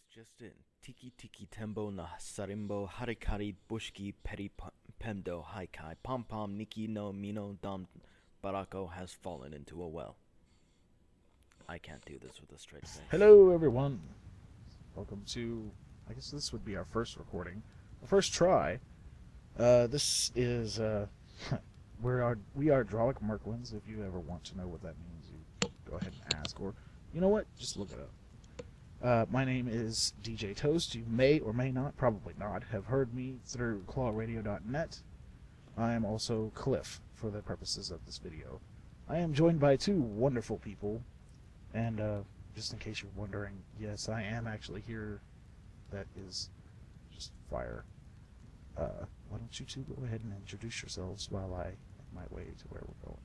just in. Tiki tiki tembo na sarimbo harikari bushki peri pemdo haikai pom pom niki no mino dom barako has fallen into a well. I can't do this with a straight face. Hello, everyone. Welcome to, I guess this would be our first recording, our first try. This is, we are Drollic Murklins. If you ever want to know what that means, you go ahead and ask, or you know what, just look it up. My name is DJ Toast. You may or may not, probably not, have heard me through clawradio.net. I am also Cliff for the purposes of this video. I am joined by two wonderful people, and just in case you're wondering, yes, I am actually here. That is just fire. Why don't you two go ahead and introduce yourselves while I make my way to where we're going.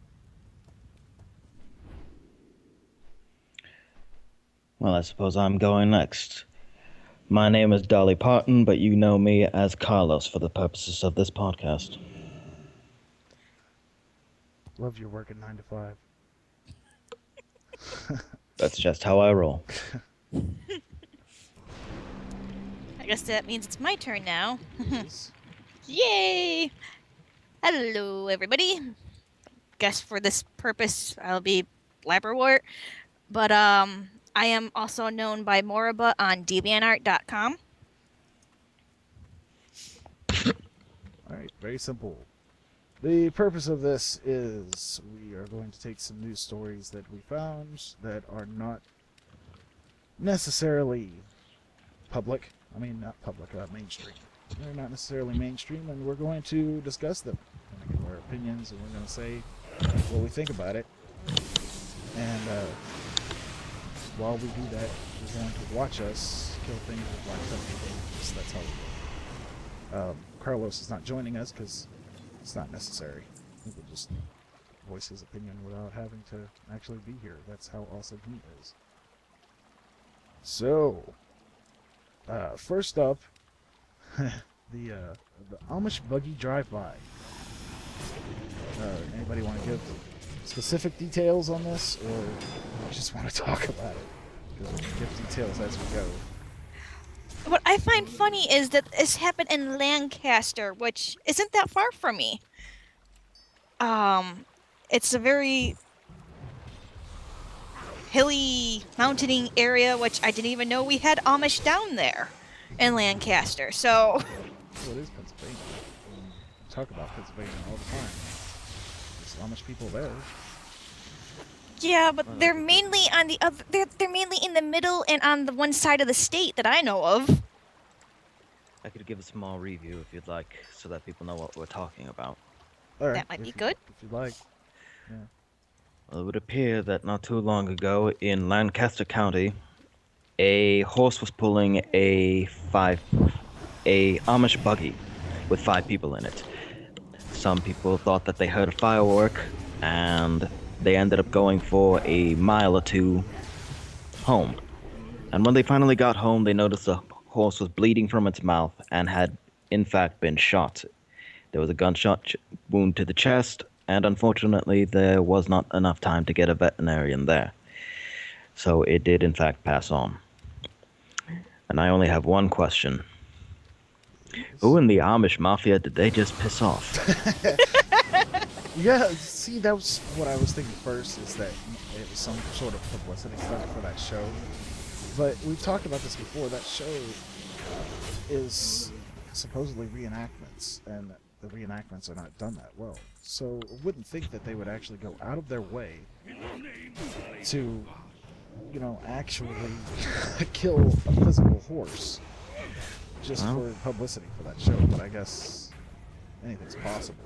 Well, I suppose I'm going next. My name is Dolly Parton, but you know me as Carlos for the purposes of this podcast. Love your work at 9 to 5. That's just how I roll. I guess that means it's my turn now. Yes. Yay! Hello, everybody. Guess for this purpose, I'll be Blaberwort. But, I am also known by Moriba on DeviantArt.com. Alright, very simple. The purpose of this is we are going to take some news stories that we found that are not necessarily public. I mean, not public, mainstream. They're not necessarily mainstream, and we're going to discuss them. We're going to give our opinions, and we're going to say what we think about it. And while we do that, you're going to watch us kill things with live. That's how we do it. Carlos is not joining us because it's not necessary. He will just voice his opinion without having to actually be here. That's how awesome he is. So, first up, the Amish buggy drive-by. Anybody want to give specific details on this, or you just want to talk about it? Because we can give details as we go. What I find funny is that this happened in Lancaster, which isn't that far from me. It's a very hilly, mountainy area, which I didn't even know we had Amish down there in Lancaster. So, Well, it is Pennsylvania. We talk about Pennsylvania all the time. There's Amish people there. yeah, but they're mainly on the other. They're mainly in the middle and on the one side of the state that I know of. I could give a small review if you'd like, so that people know what we're talking about. All right, That might be if you- good. If you'd like. Yeah. Well, it would appear that not too long ago in Lancaster County, a horse was pulling a Amish buggy with 5 people in it. Some people thought that they heard a firework, and they ended up going for a mile or two home. And when they finally got home, they noticed the horse was bleeding from its mouth and had, in fact, been shot. There was a gunshot wound to the chest, and unfortunately, there was not enough time to get a veterinarian there. So it did, in fact, pass on. And I only have one question. Who in the Amish Mafia did they just piss off? Yeah, see, that was what I was thinking first, is that it was some sort of publicity stunt for that show. But we've talked about this before. That show is supposedly reenactments, and the reenactments are not done that well. So I wouldn't think that they would actually go out of their way to, you know, actually kill a physical horse just for publicity for that show. But I guess anything's possible.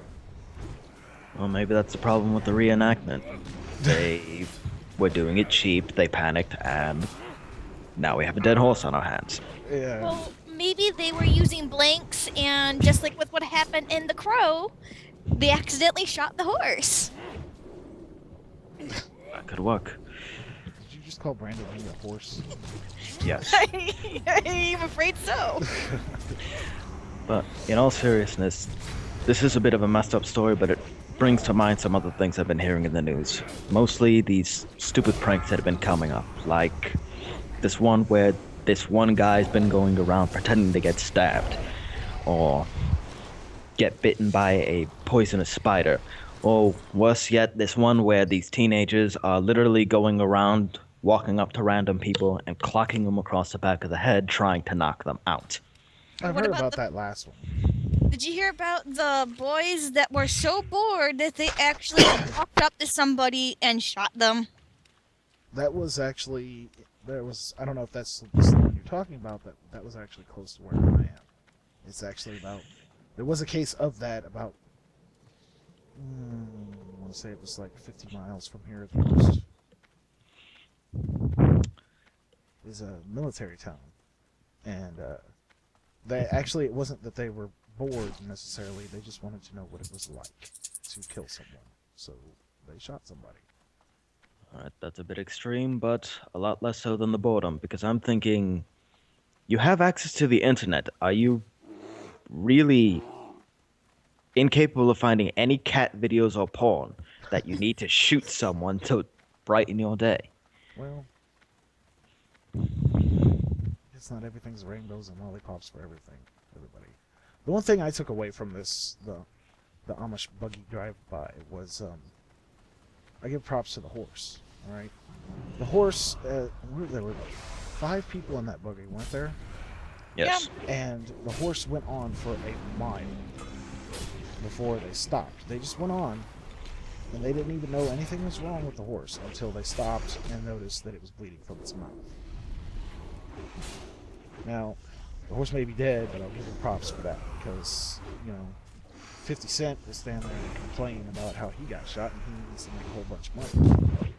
Well, maybe that's the problem with the reenactment. They were doing it cheap, they panicked, and now we have a dead horse on our hands. Yeah. Well, maybe they were using blanks, and just like with what happened in The Crow, they accidentally shot the horse. That could work. Did you just call Brandon Lee a horse? Yes. I'm afraid so. But in all seriousness, this is a bit of a messed up story, but it brings to mind some other things I've been hearing in the news. Mostly these stupid pranks that have been coming up, like this one where this one guy's been going around pretending to get stabbed, or get bitten by a poisonous spider, or worse yet, this one where these teenagers are literally going around walking up to random people and clocking them across the back of the head trying to knock them out. I've What heard about about the- that last one. Did you hear about the boys that were so bored that they actually walked up to somebody and shot them? That was actually I don't know if that's the one you're talking about, but that was actually close to where I am. It's actually about, there was a case of that about, I want to say it was like 50 miles from here at the most. It was a military town, and it wasn't that they were bored necessarily, they just wanted to know what it was like to kill someone, so they shot somebody. Alright, that's a bit extreme, but a lot less so than the boredom, because I'm thinking, you have access to the internet. Are you really incapable of finding any cat videos or porn that you need to shoot someone to brighten your day? Well, it's not everything's rainbows and lollipops for everybody. The one thing I took away from this, the Amish buggy drive-by, was I give props to the horse. All right, the horse. There were like 5 people in that buggy, weren't there? Yes. And the horse went on for a mile before they stopped. They just went on, and they didn't even know anything was wrong with the horse until they stopped and noticed that it was bleeding from its mouth. Now, the horse may be dead, but I'll give him props for that, because, 50 Cent will stand there and complain about how he got shot and he needs to make a whole bunch of money.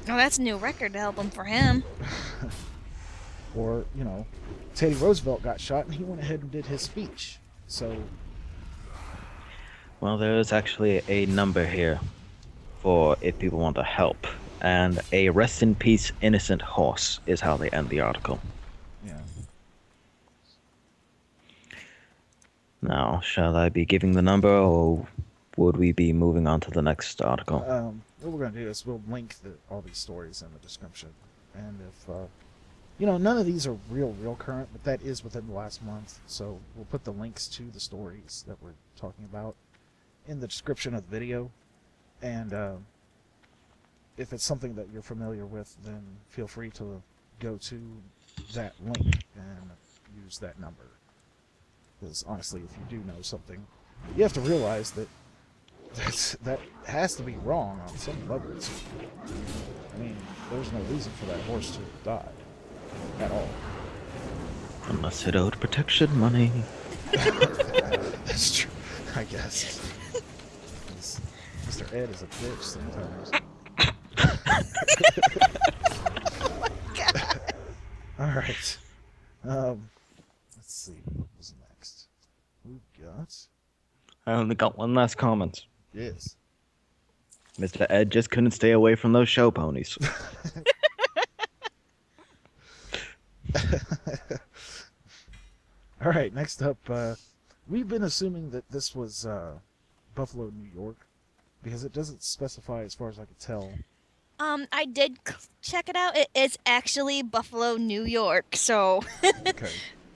Oh, that's a new record album for him. Or, Teddy Roosevelt got shot and he went ahead and did his speech. So, Well, there is actually a number here for if people want to help, and a rest in peace innocent horse is how they end the article. yeah. Now, shall I be giving the number, or would we be moving on to the next article? What we're going to do is we'll link all these stories in the description. And if, none of these are real current, but that is within the last month. So we'll put the links to the stories that we're talking about in the description of the video. And if it's something that you're familiar with, then feel free to go to that link and use that number. Because honestly, if you do know something, you have to realize that that has to be wrong on some levels. I mean, there's no reason for that horse to have died at all. Unless it owed protection money. That's true, I guess. Mr. Ed is a bitch sometimes. Oh my god. Alright. Let's see. What was next? We got... I only got one last comment. Yes. Mr. Ed just couldn't stay away from those show ponies. Alright, next up, we've been assuming that this was Buffalo, New York, because it doesn't specify as far as I could tell. I did check it out. It is actually Buffalo, New York, so Okay.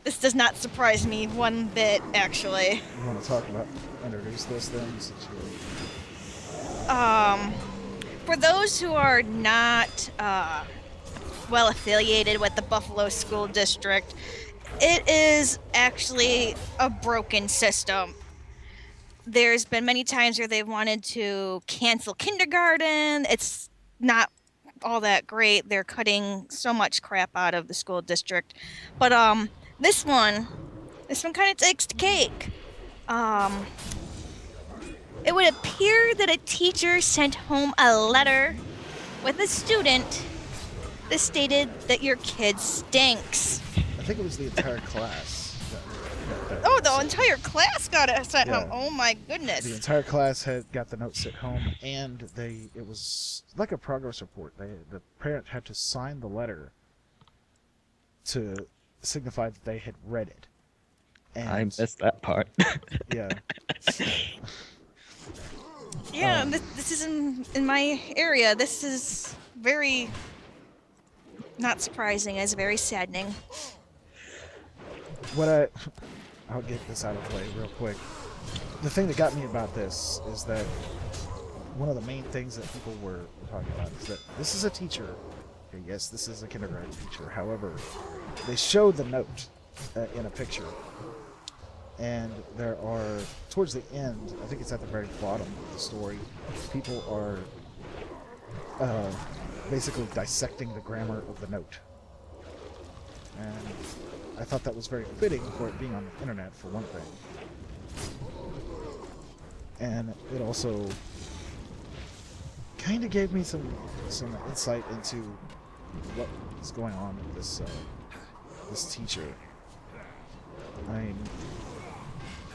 this does not surprise me one bit, actually. You want to introduce this then? Since you're... For those who are not well affiliated with the Buffalo School District, it is actually a broken system. There's been many times where they've wanted to cancel kindergarten. It's not all that great. They're cutting so much crap out of the school district. But this one kind of takes the cake. It would appear that a teacher sent home a letter with a student that stated that your kid stinks. I think it was the entire class. that Oh, the entire class got it sent Yeah. home. Oh my The goodness. entire class had got the note sent home, and it was like a progress report. The parent had to sign the letter to signify that they had read it. And I missed that part. yeah, Yeah, this is in my area. This is very Not surprising, it's very saddening. I'll get this out of the way real quick. The thing that got me about this is that one of the main things that people were talking about is that this is a teacher. Okay, yes, this is a kindergarten teacher. However, they showed the note in a picture. And there are, towards the end, I think it's at the very bottom of the story, people are basically dissecting the grammar of the note. And I thought that was very fitting for it being on the internet, for one thing. And it also kind of gave me some insight into what is going on with this teacher. I mean,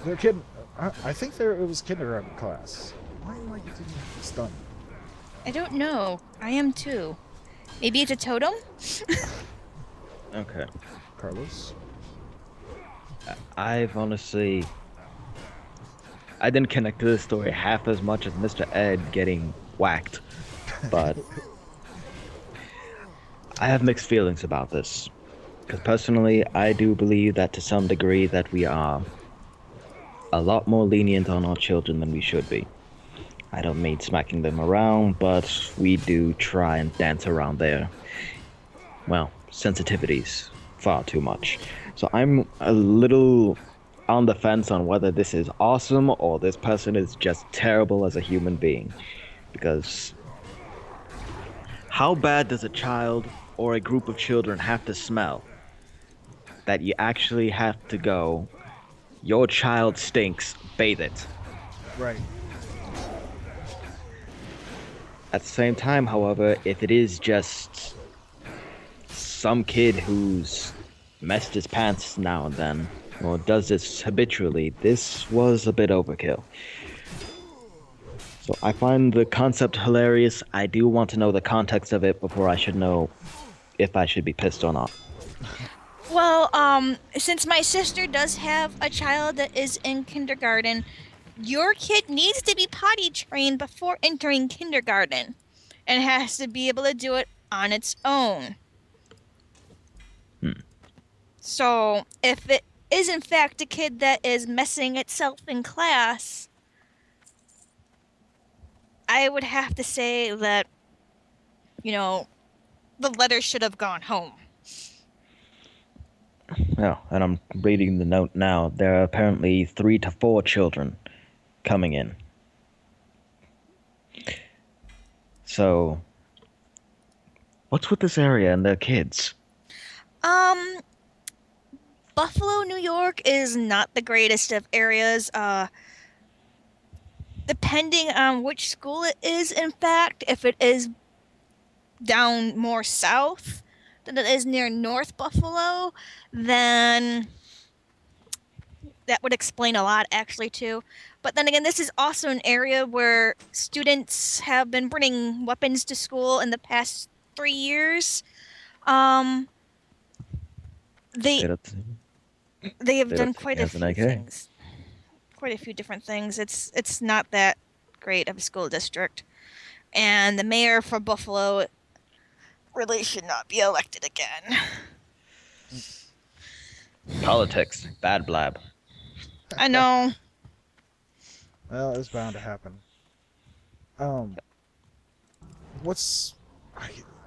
their kid, I think it was kindergarten class. Why am I getting stunned? I don't know. I am too. Maybe it's a totem? Okay. Carlos? I've honestly... I didn't connect to this story half as much as Mr. Ed getting whacked, but I have mixed feelings about this. Because personally, I do believe that to some degree that we are a lot more lenient on our children than we should be. I don't mean smacking them around, but we do try and dance around their, well, sensitivities far too much. So I'm a little on the fence on whether this is awesome or this person is just terrible as a human being. Because how bad does a child or a group of children have to smell that you actually have to go, your child stinks, bathe it? Right. At the same time, however, if it is just some kid who's messed his pants now and then, or does this habitually, this was a bit overkill. So I find the concept hilarious. I do want to know the context of it before I should know if I should be pissed or not. Well, since my sister does have a child that is in kindergarten, your kid needs to be potty trained before entering kindergarten and has to be able to do it on its own. So, if it is in fact a kid that is messing itself in class, I would have to say that, the letter should have gone home. Yeah, and I'm reading the note now. There are apparently 3 to 4 children coming in. So, what's with this area and their kids? Buffalo, New York is not the greatest of areas. Depending on which school it is, in fact, if it is down more south than it is near North Buffalo, then that would explain a lot, actually, too. But then again, this is also an area where students have been bringing weapons to school in the past 3 years. They have They done don't quite see a me as an few AK. things. Quite a few different things. It's not that great of a school district. And the mayor for Buffalo really should not be elected again. Politics, bad blab. I know. Well, it's bound to happen. What's...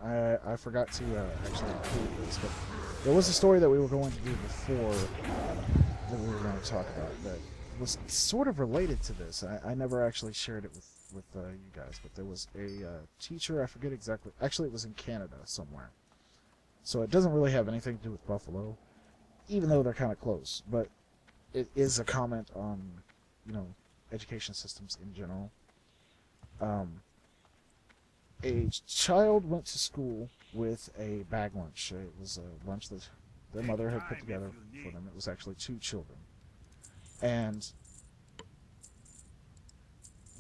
I forgot to actually include this, but there was a story that we were going to do before that we were going to talk about that was sort of related to this. I never actually shared it with you guys, but there was a teacher, I forget exactly, actually it was in Canada somewhere. So it doesn't really have anything to do with Buffalo, even though they're kind of close, but it is a comment on, education systems in general. A child went to school with a bag lunch. It was a lunch that their mother had put together for them. It was actually 2 children. And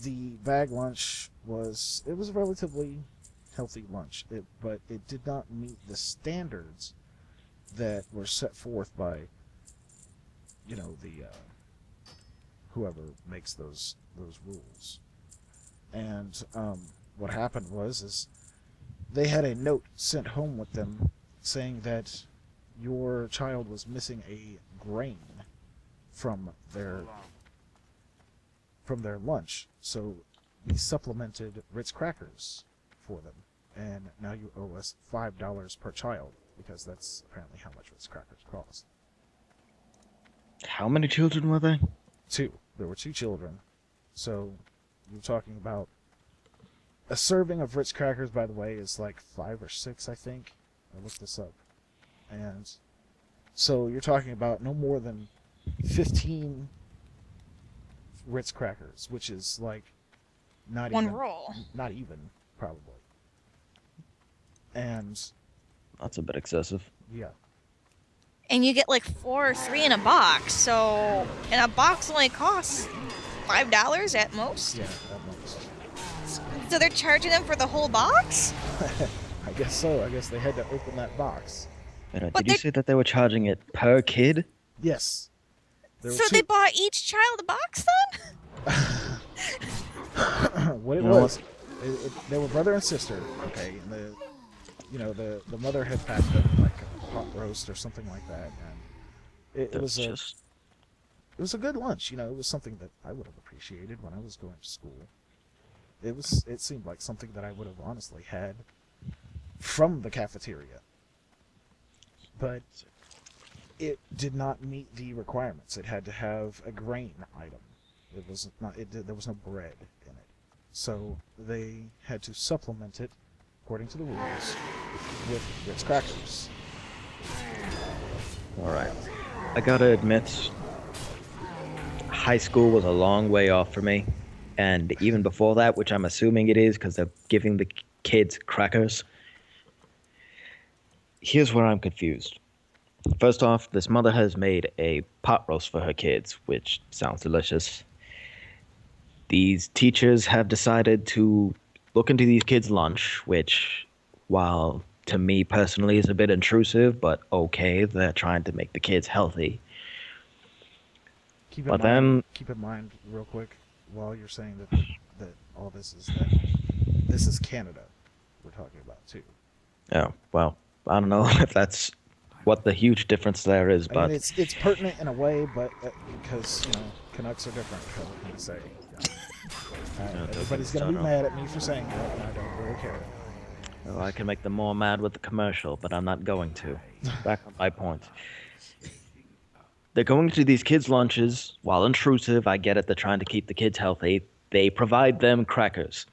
the bag lunch was a relatively healthy lunch, but it did not meet the standards that were set forth by, the whoever makes those rules. And what happened was they had a note sent home with them saying that your child was missing a grain from their lunch, so we supplemented Ritz crackers for them, and now you owe us $5 per child because that's apparently how much Ritz crackers cost. How many children were there? 2. There were 2 children, so you're talking about a serving of Ritz crackers. By the way, is like 5 or 6, I think. I looked this up, and so you're talking about no more than 15 Ritz crackers, which is like not One even roll. not even probably. And That's a bit excessive. yeah, And you get like 4 or 3 in a box. So, and a box only costs $5 at most. yeah, at most. So they're charging them for the whole box? I guess so. I guess they had to open that box. Wait, But did you they- say that they were charging it per kid? Yes. There were So 2 they bought each child a box then? what it You know was, they were brother and sister. Okay, and the mother had packed them like a pot roast or something like that, and it That's was a good lunch. It was something that I would have appreciated when I was going to school. It seemed like something that I would have honestly had from the cafeteria, but it did not meet the requirements. It had to have a grain item. It was not. There was no bread in it, so they had to supplement it according to the rules with Ritz crackers. Alright. I gotta admit, high school was a long way off for me. And even before that, which I'm assuming it is because they're giving the kids crackers. Here's where I'm confused. First off, this mother has made a pot roast for her kids, which sounds delicious. These teachers have decided to look into these kids' lunch, which, while to me personally is a bit intrusive, but okay, they're trying to make the kids healthy. Keep But then- in mind, real quick, while you're saying that all this is Canada, we're talking about too. Oh, well, I don't know if that's what the huge difference there is, I but mean, it's pertinent in a way, but because Canucks are different. What can I say? Everybody's gonna be mad at me for saying that, and I don't really care. well, I can make them more mad with the commercial, but I'm not going to. Back on my point. They're going to these kids' lunches. While intrusive, I get it, they're trying to keep the kids healthy. They provide them crackers.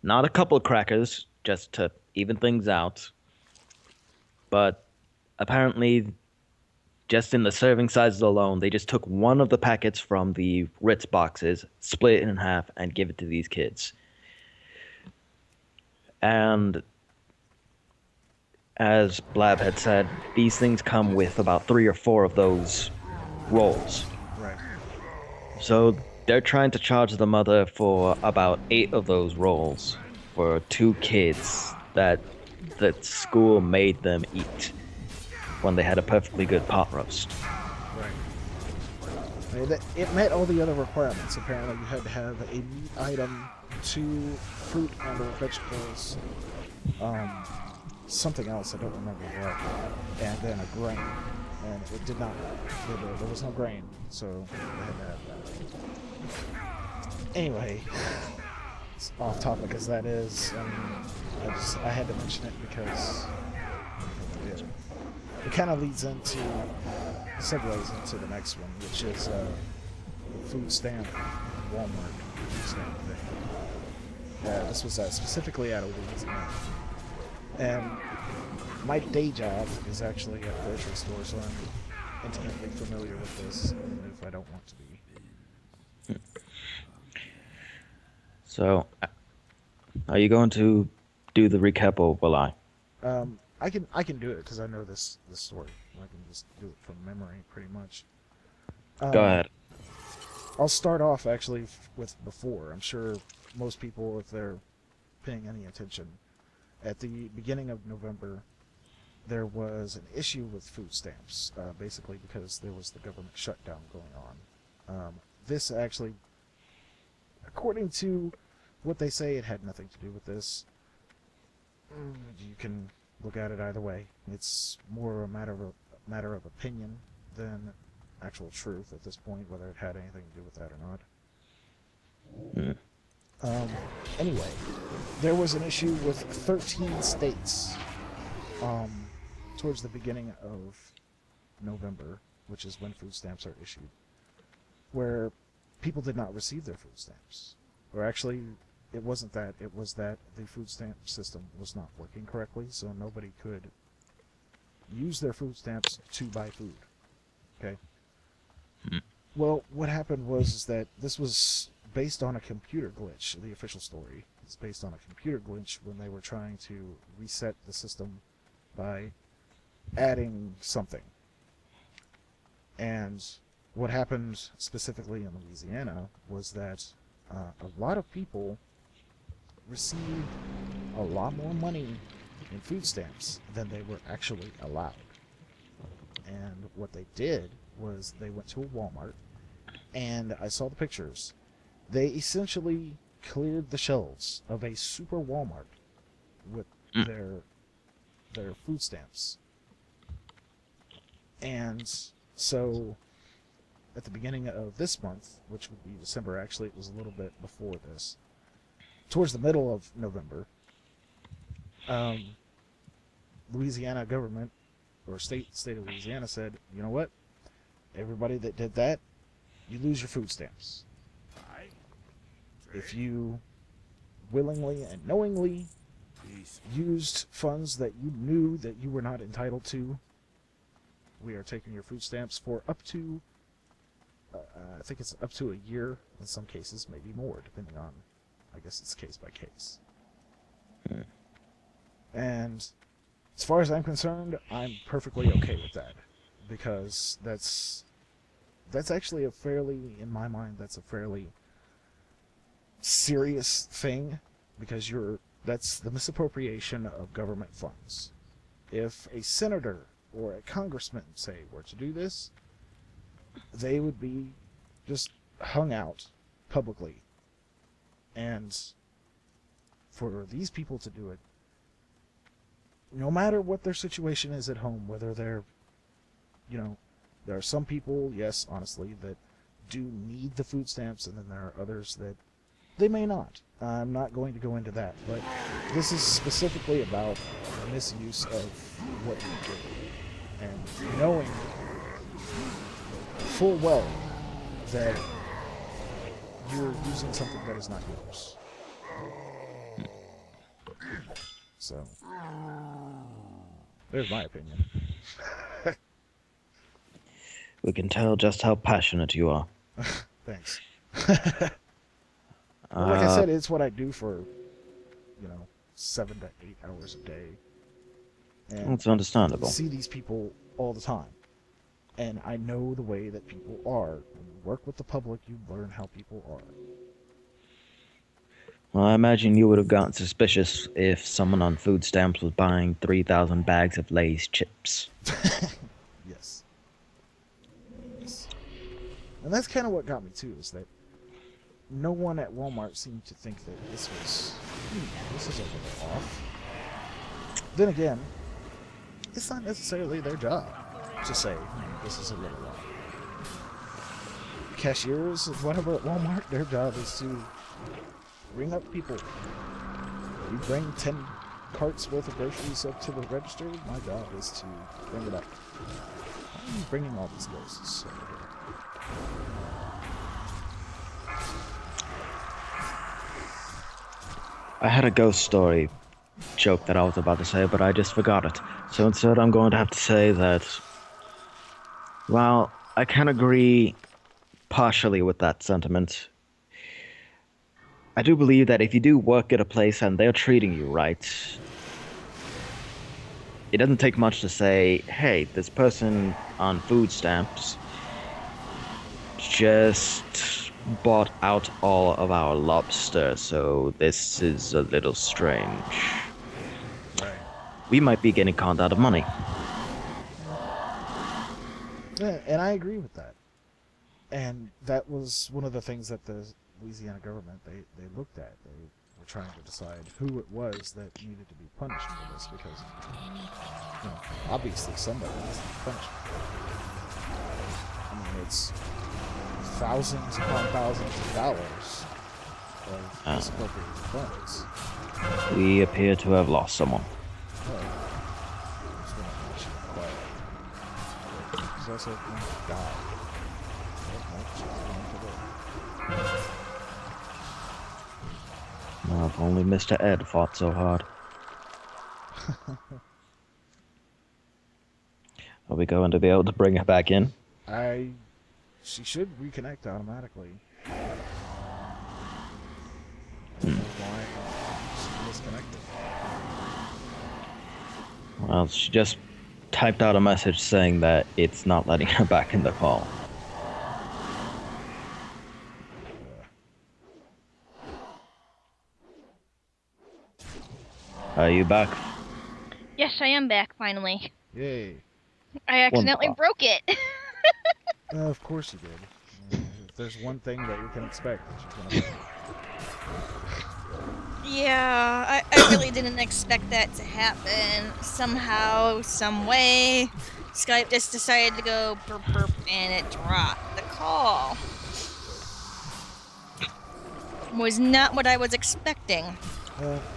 Not a couple of crackers, just to even things out. But apparently, just in the serving sizes alone, they just took one of the packets from the Ritz boxes, split it in half, and give it to these kids. And as Blab had said, these things come with about 3 or 4 of those rolls. Right. So they're trying to charge the mother for about 8 of those rolls for 2 kids that school made them eat when they had a perfectly good pot roast. Right. It met all the other requirements. Apparently, you had to have a meat item, 2 fruit and or vegetables, something else I don't remember what, and then a grain. And it did not. There was no grain, so they had to have that. Anyway, it's off topic as that is. I had to mention it because it kind of segues into the next one, which is the food stamp, Walmart food stamp thing. This was specifically at a Woolies, and my day job is actually at a grocery store, so I'm intimately familiar with this, even if I don't want to be. So, are you going to do the recap or will I? I can do it because I know this story. I can just do it from memory, pretty much. Go ahead. I'll start off actually with before. I'm sure most people, if they're paying any attention, at the beginning of November, there was an issue with food stamps, basically because there was the government shutdown going on. This actually, according to what they say, it had nothing to do with this. You can look at it either way. It's more a matter of opinion than actual truth at this point, whether it had anything to do with that or not. Anyway, there was an issue with 13 states towards the beginning of November, which is when food stamps are issued, where people did not receive their food stamps. Or actually, it wasn't that. It was that the food stamp system was not working correctly, so nobody could use their food stamps to buy food. Okay? Well, what happened was that this was based on a computer glitch. The official story is based on a computer glitch when they were trying to reset the system by adding something. And what happened specifically in Louisiana was that a lot of people received a lot more money in food stamps than they were actually allowed. And what they did was they went to a Walmart, and I saw the pictures. They essentially cleared the shelves of a super Walmart with their food stamps. And so at the beginning of this month, which would be December, actually it was a little bit before this, towards the middle of November, Louisiana government, or state of Louisiana said, you know what, everybody that did that, you lose your food stamps. If you willingly and knowingly used funds that you knew that you were not entitled to, we are taking your food stamps for up to, I think it's up to a year in some cases, maybe more, depending on, I guess it's case by case. And as far as I'm concerned, I'm perfectly okay with that, because that's actually a fairly, in my mind, that's a fairly serious thing, because that's the misappropriation of government funds. If a senator or a congressman, say, were to do this, they would be just hung out publicly. And for these people to do it, no matter what their situation is at home, whether they're, there are some people, yes, honestly, that do need the food stamps, and then there are others that they may not. I'm not going to go into that, but this is specifically about the misuse of what you do, and knowing full well that you're using something that is not yours. So, there's my opinion. We can tell just how passionate you are. Thanks. Well, like I said, it's what I do for, 7 to 8 hours a day. And That's understandable. I see these people all the time. And I know the way that people are. When you work with the public, you learn how people are. Well, I imagine you would have gotten suspicious if someone on food stamps was buying 3,000 bags of Lay's chips. Yes. And that's kind of what got me, too, is that no one at Walmart seemed to think that this is a little off. Then again, it's not necessarily their job to say, this is a little off. Cashiers, whatever at Walmart, their job is to ring up people. You bring 10 carts worth of groceries up to the register, my job is to bring it up. Why are you bringing all these ghosts over here? I had a ghost story joke that I was about to say, but I just forgot it. So instead I'm going to have to say that, while I can agree partially with that sentiment, I do believe that if you do work at a place and they're treating you right, it doesn't take much to say, hey, this person on food stamps just bought out all of our lobster, so this is a little strange. Right. We might be getting conned out of money. Yeah, and I agree with that. And that was one of the things that the Louisiana government, they looked at. we're trying to decide who it was that needed to be punished for this, because obviously somebody needs to be punished. I mean, it's thousands upon thousands of dollars of misappropriated funds. We appear to have lost someone. Just want to mention it quietly. He's also going to die. Well, if only Mr. Ed fought so hard. Are we going to be able to bring her back in? She should reconnect automatically. I don't know why she disconnected. Well, she just typed out a message saying that it's not letting her back in the call. Are you back? Yes, I am back finally. Yay. I accidentally Wonderful. broke it. Of course you did. If there's one thing that you can expect, that you're gonna... Yeah, I really didn't expect that to happen. Somehow, some way, Skype just decided to go burp burp and it dropped the call. Was not what I was expecting.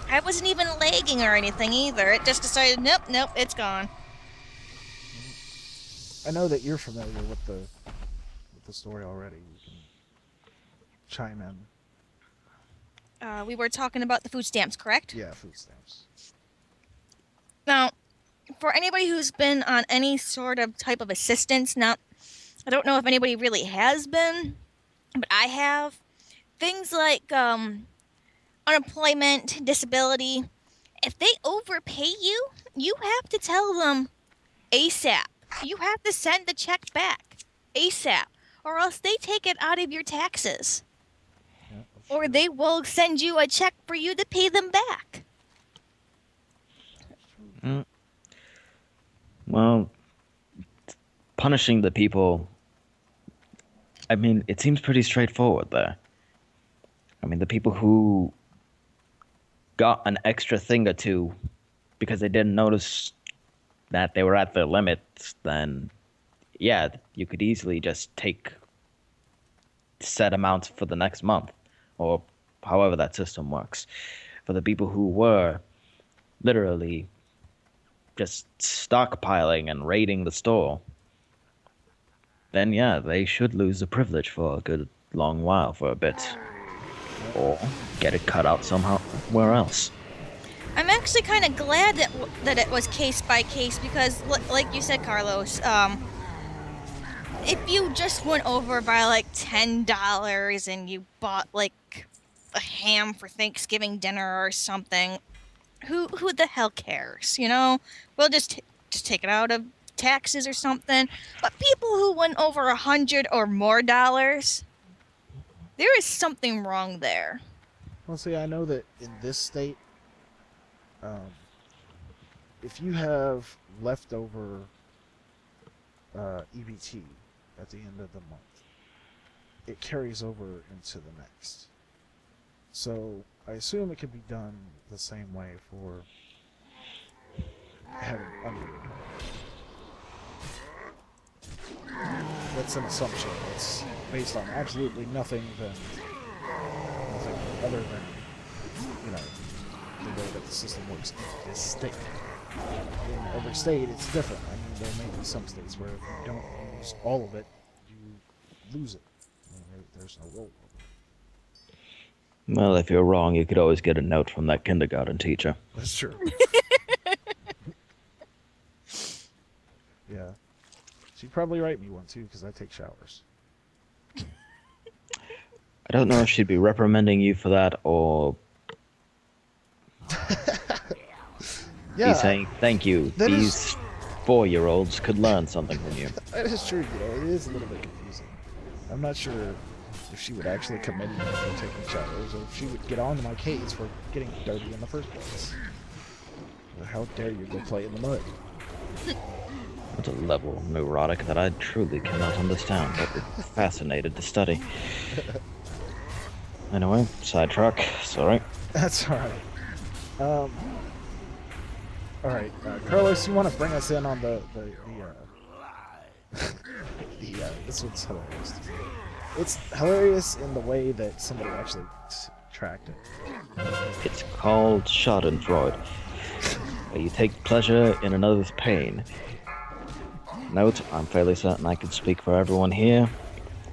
I wasn't even lagging or anything either. It just decided, nope, it's gone. I know that you're familiar with the story already. You can chime in. We were talking about the food stamps, correct? Yeah, food stamps. Now, for anybody who's been on any sort of type of assistance, now, I don't know if anybody really has been, but I have. Things like unemployment, disability, if they overpay you, you have to tell them ASAP. You have to send the check back ASAP, or else they take it out of your taxes. Yeah, Or they will send you a check for you to pay them back. Well, punishing the people, I mean, it seems pretty straightforward there. I mean, the people who got an extra thing or two because they didn't notice that they were at their limits, then yeah, you could easily just take set amounts for the next month, or however that system works. For the people who were literally just stockpiling and raiding the store, then yeah, they should lose the privilege for a good long while, for a bit. Or get it cut out somehow where else. I'm actually kind of glad that it was case by case because, like you said, Carlos, if you just went over by like $10 and you bought like a ham for Thanksgiving dinner or something, who the hell cares? You know, we'll just take it out of taxes or something. But people who went over $100 or more, there is something wrong there. Well, see, I know that in this state, if you have leftover EBT at the end of the month, it carries over into the next. So I assume it could be done the same way for having under. That's an assumption. It's based on absolutely nothing other than, the way that the system works in this state. In every state, it's different. I mean, there may be some states where if you don't use all of it, you lose it. I mean, there's no rollover. Well, if you're wrong, you could always get a note from that kindergarten teacher. That's true. Yeah. She'd probably write me one, too, because I take showers. I don't know if she'd be reprimanding you for that, or Yeah, be saying, thank you, these 4-year-olds could learn something from you. that is true. It is a little bit confusing. I'm not sure if she would actually commend me for taking showers, or if she would get on to my case for getting dirty in the first place. How dare you go play in the mud? It's a level of neurotic that I truly cannot understand, but it's fascinated to study. Anyway, sidetrack, sorry. That's all right. All right, Carlos, you want to bring us in on this one's hilarious. It's hilarious in the way that somebody actually tracked it. It's called Schadenfreude, where you take pleasure in another's pain. Note, I'm fairly certain I can speak for everyone here.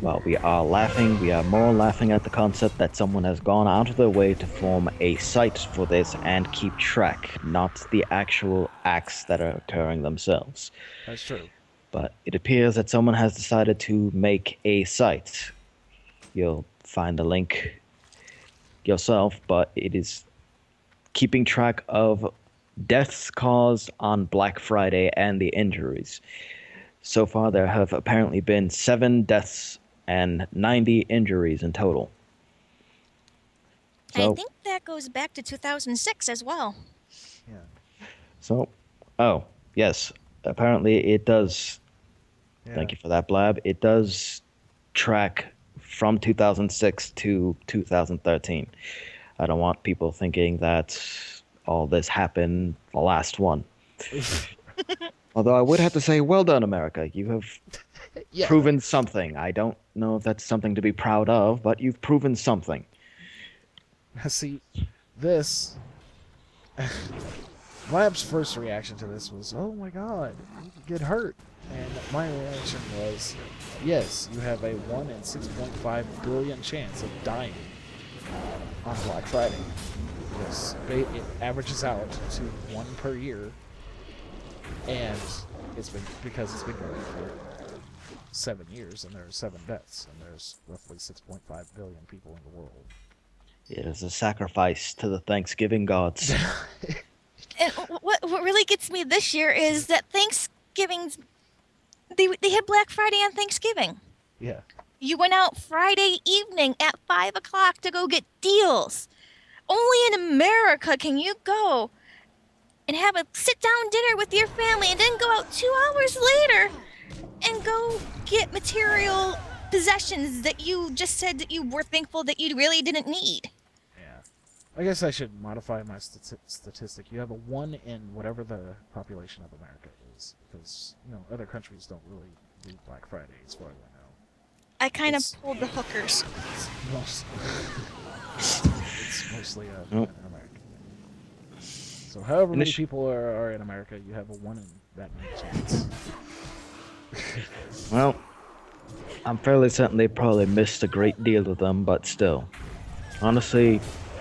While we are laughing, we are more laughing at the concept that someone has gone out of their way to form a site for this and keep track, not the actual acts that are occurring themselves. That's true. But it appears that someone has decided to make a site. You'll find the link yourself, but it is keeping track of deaths caused on Black Friday and the injuries. So far, there have apparently been 7 deaths and 90 injuries in total. I think that goes back to 2006 as well. Yeah. So, oh, yes, apparently it does. Yeah. Thank you for that, Blab. It does track from 2006 to 2013. I don't want people thinking that all this happened the last one. Although I would have to say, well done, America. You have proven something. I don't know if that's something to be proud of, but you've proven something. See, this... Lab's first reaction to this was, oh my god, you could get hurt. And my reaction was, yes, you have a 1 in 6.5 billion chance of dying on Black Friday. Yes, it averages out to 1 per year. And it's been going for 7 years, and there are 7 deaths, and there's roughly 6.5 billion people in the world. It is a sacrifice to the Thanksgiving gods. And what really gets me this year is that Thanksgiving's they had Black Friday on Thanksgiving. Yeah. You went out Friday evening at 5 o'clock to go get deals. Only in America can you go and have a sit-down dinner with your family and then go out 2 hours later and go get material possessions that you just said that you were thankful that you really didn't need. Yeah. I guess I should modify my statistic. You have a 1 in whatever the population of America is, because, other countries don't really do Black Friday, as far as I know. I kind of pulled the hookers. It's mostly an American thing. So however many people are in America, you have a 1 in that many chance. Well, I'm fairly certain they probably missed a great deal of them, but still. Honestly,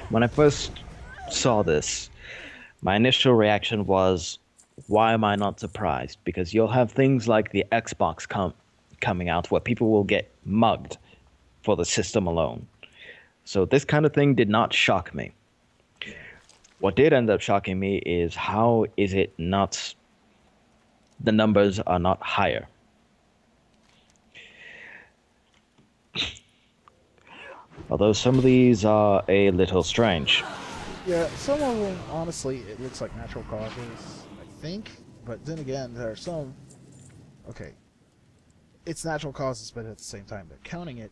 when I first saw this, my initial reaction was, why am I not surprised? Because you'll have things like the Xbox coming out where people will get mugged for the system alone. So this kind of thing did not shock me. What did end up shocking me is how is it not... the numbers are not higher. Although some of these are a little strange. Yeah, some of them, honestly, it looks like natural causes, I think. But then again, there are some... Okay. It's natural causes, but at the same time, they're counting it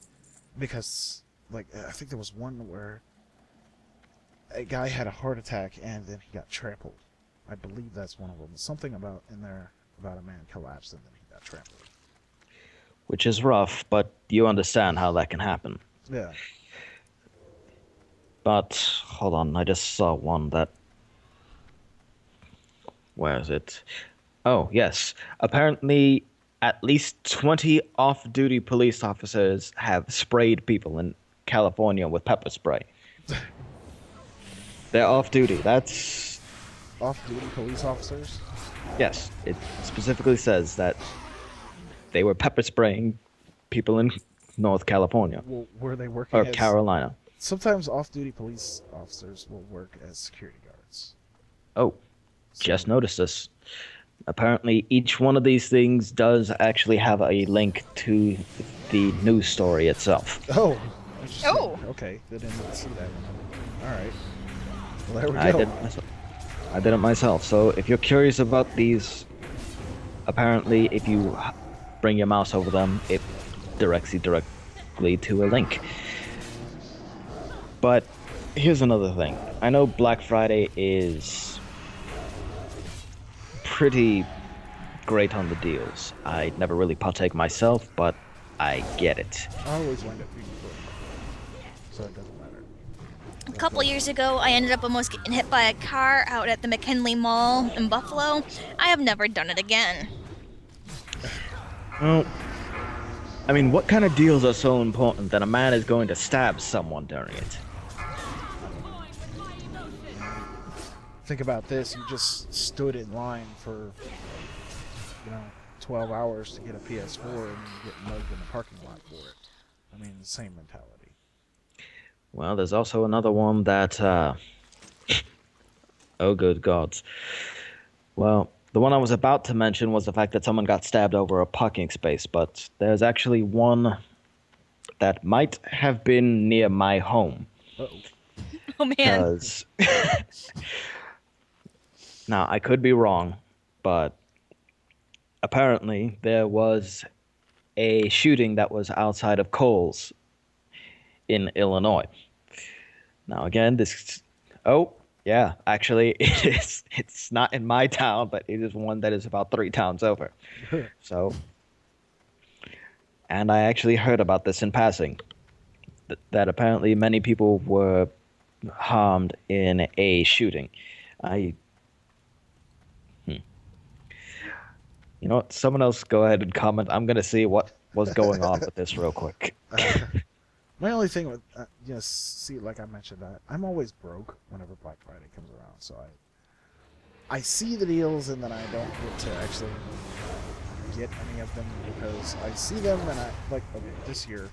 because, I think there was one where a guy had a heart attack and then he got trampled. I believe that's one of them. Something about a man collapsed and then he got trampled. Which is rough, but you understand how that can happen. Yeah. But, hold on, I just saw one that... Where is it? Oh, yes. Apparently, at least 20 off-duty police officers have sprayed people in California with pepper spray. They're off-duty, that's... Off-duty police officers? Yes, it specifically says that they were pepper spraying people in North California. Well, were they working or Carolina. Sometimes off-duty police officers will work as security guards. Oh, just noticed this. Apparently, each one of these things does actually have a link to the news story itself. Oh. Interesting. Oh. Okay, they didn't see that one. All right. Well, there we go. I did it myself. So if you're curious about these, apparently, if you bring your mouse over them, it directs you directly to a link. But here's another thing. I know Black Friday is pretty great on the deals. I never really partake myself, but I get it. I always wind up being broke, so it doesn't matter. A But couple years ago, I ended up almost getting hit by a car out at the McKinley Mall in Buffalo. I have never done it again. Well, I mean, what kind of deals are so important that a man is going to stab someone during it? think about this: you just stood in line for 12 hours to get a PS4, and you get mugged in the parking lot for it. I mean, the same mentality. Well, there's also another one that, oh good gods. Well, the one I was about to mention was the fact that someone got stabbed over a parking space, but there's actually one that might have been near my home. Uh-oh. Oh man. Because now I could be wrong, but apparently there was a shooting that was outside of Kohl's in Illinois. Now again, yeah, actually it is. It's not in my town, but it is one that is about 3 towns over. So, and I actually heard about this in passing. That apparently many people were harmed in a shooting. You know what? Someone else go ahead and comment. I'm gonna see what was going on with this real quick. My only thing with, see, like I mentioned, I'm always broke whenever Black Friday comes around, so I see the deals and then I don't get to actually get any of them because I see them and this year,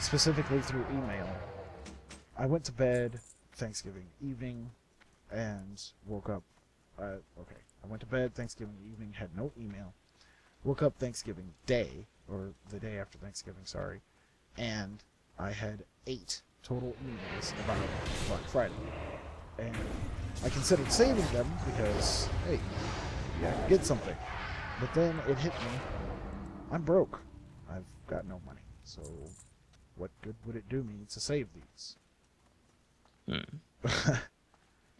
specifically through email, I went to bed Thanksgiving evening and woke up, I went to bed Thanksgiving evening, had no email, woke up Thanksgiving Day, or the day after Thanksgiving, sorry, and I had 8 total emails about Black Friday. And I considered saving them because, hey, you gotta get something. But then it hit me. I'm broke. I've got no money. So what good would it do me to save these?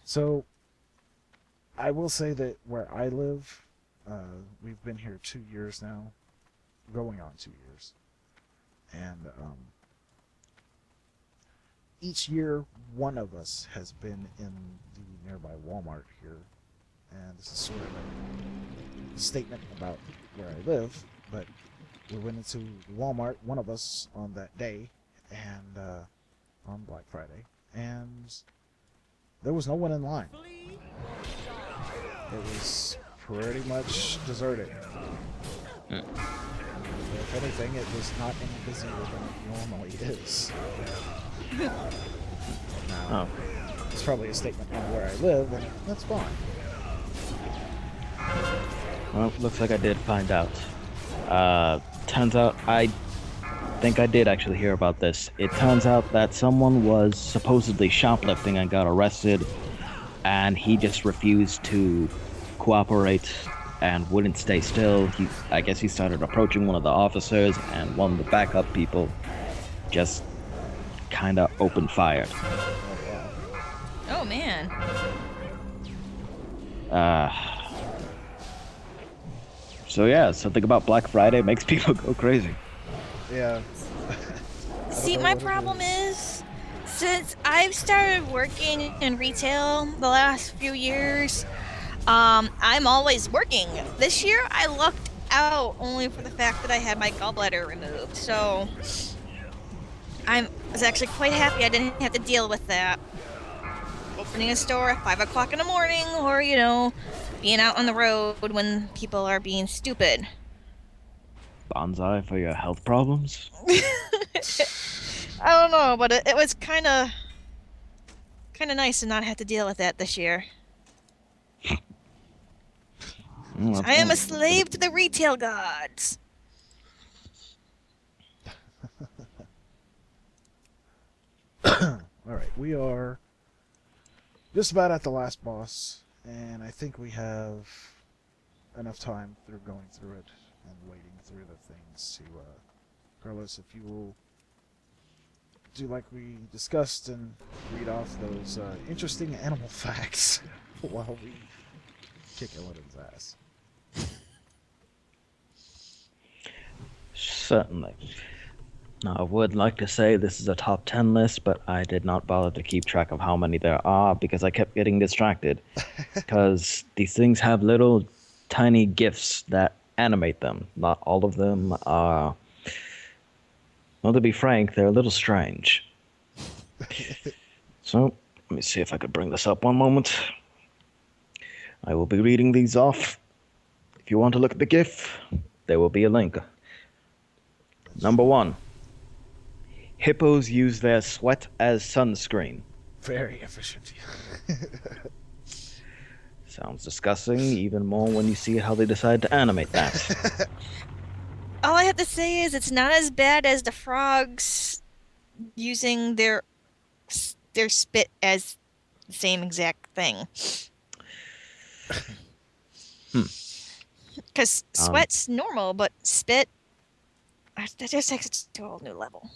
So I will say that where I live, we've been here 2 years now, going on 2 years. And each year, one of us has been in the nearby Walmart here, and this is sort of a statement about where I live, but we went into Walmart, one of us, on that day, and on Black Friday, and there was no one in line. It was pretty much deserted. If anything, it was not any busier than it normally is. Now, it's probably a statement on where I live, and that's fine. Well, looks like I did find out. Turns out I think I did actually hear about this. It turns out that someone was supposedly shoplifting and got arrested, and he just refused to cooperate and wouldn't stay still. I guess he started approaching one of the officers, and one of the backup people just kind of opened fire. Oh man. So yeah, something about Black Friday makes people go crazy. Yeah. See, my problem is, since I've started working in retail the last few years, I'm always working. This year, I lucked out only for the fact that I had my gallbladder removed, so I was actually quite happy I didn't have to deal with that. Opening a store at 5 o'clock in the morning, or, being out on the road when people are being stupid. Bonsai for your health problems? I don't know, but it was kind of nice to not have to deal with that this year. I am a slave to the retail gods. Alright, we are just about at the last boss, and I think we have enough time through going through it and waiting through the things to, Carlos, if you will do like we discussed and read off those interesting animal facts while we kick Illidan's ass. Certainly. Now, I would like to say this is a top 10 list, but I did not bother to keep track of how many there are because I kept getting distracted. Because these things have little tiny GIFs that animate them. Not all of them are. Well, to be frank, they're a little strange. So, let me see if I could bring this up one moment. I will be reading these off. If you want to look at the GIF, there will be a link. Number 1. Hippos use their sweat as sunscreen. Very efficient. Sounds disgusting, even more when you see how they decide to animate that. All I have to say is it's not as bad as the frogs using their spit as the same exact thing. Because sweat's normal, but spit, that just takes it to a whole new level.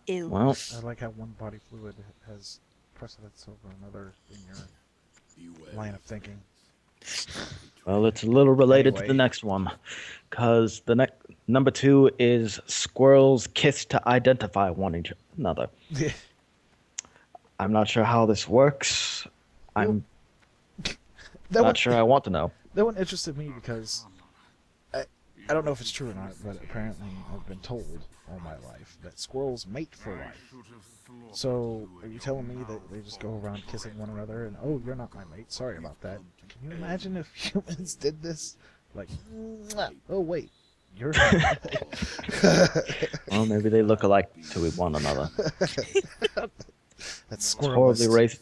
Ew. Well, I like how one body fluid has precedence over another in your line of thinking. well, it's a little related to the Anyway. next one, because the number 2 is squirrels kiss to identify one another. I'm not sure how this works. I'm not sure I want to know. That one interested me because I don't know if it's true or not, but apparently I've been told all my life that squirrels mate for life. So, are you telling me that they just go around kissing one another and, oh, you're not my mate, sorry about that. Can you imagine if humans did this? Like, mwah. Oh, wait, you're not. Well, maybe they look alike to one another. That's It's squirrel. horribly racist.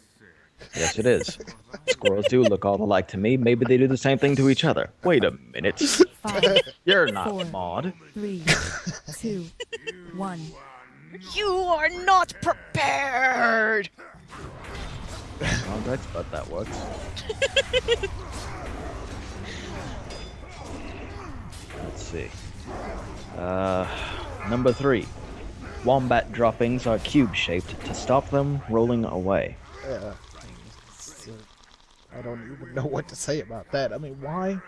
Yes, it is. Squirrels do look all alike to me. Maybe they do the same thing to each other. Wait a minute. 5, You're not 4, Maud. 3, 2, 1. You are not prepared! Well, that's but that works. Let's see. Number 3. Wombat droppings are cube-shaped to stop them rolling away. I don't even know what to say about that. I mean, why?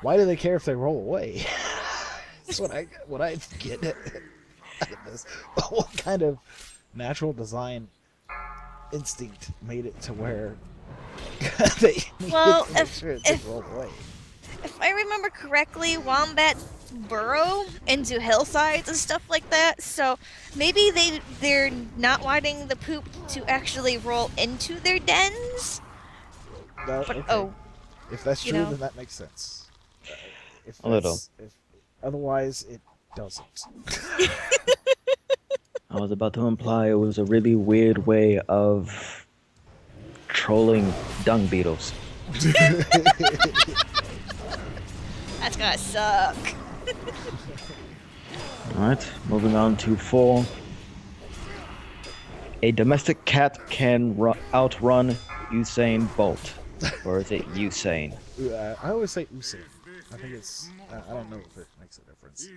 Why do they care if they roll away? That's what I get out of this. What kind of natural design instinct made it to where they needed Well, to make sure it didn't roll away? If I remember correctly, wombats burrow into hillsides and stuff like that, so maybe they're not wanting the poop to actually roll into their dens. No, But okay. If that's you true, know. then that makes sense. If A little. If otherwise, it doesn't. I was about to imply it was a really weird way of trolling dung beetles. That's gonna suck. Alright, moving on to 4. A domestic cat can outrun Usain Bolt. Or is it Usain? I always say Usain. I think it's. I don't know if it makes a difference.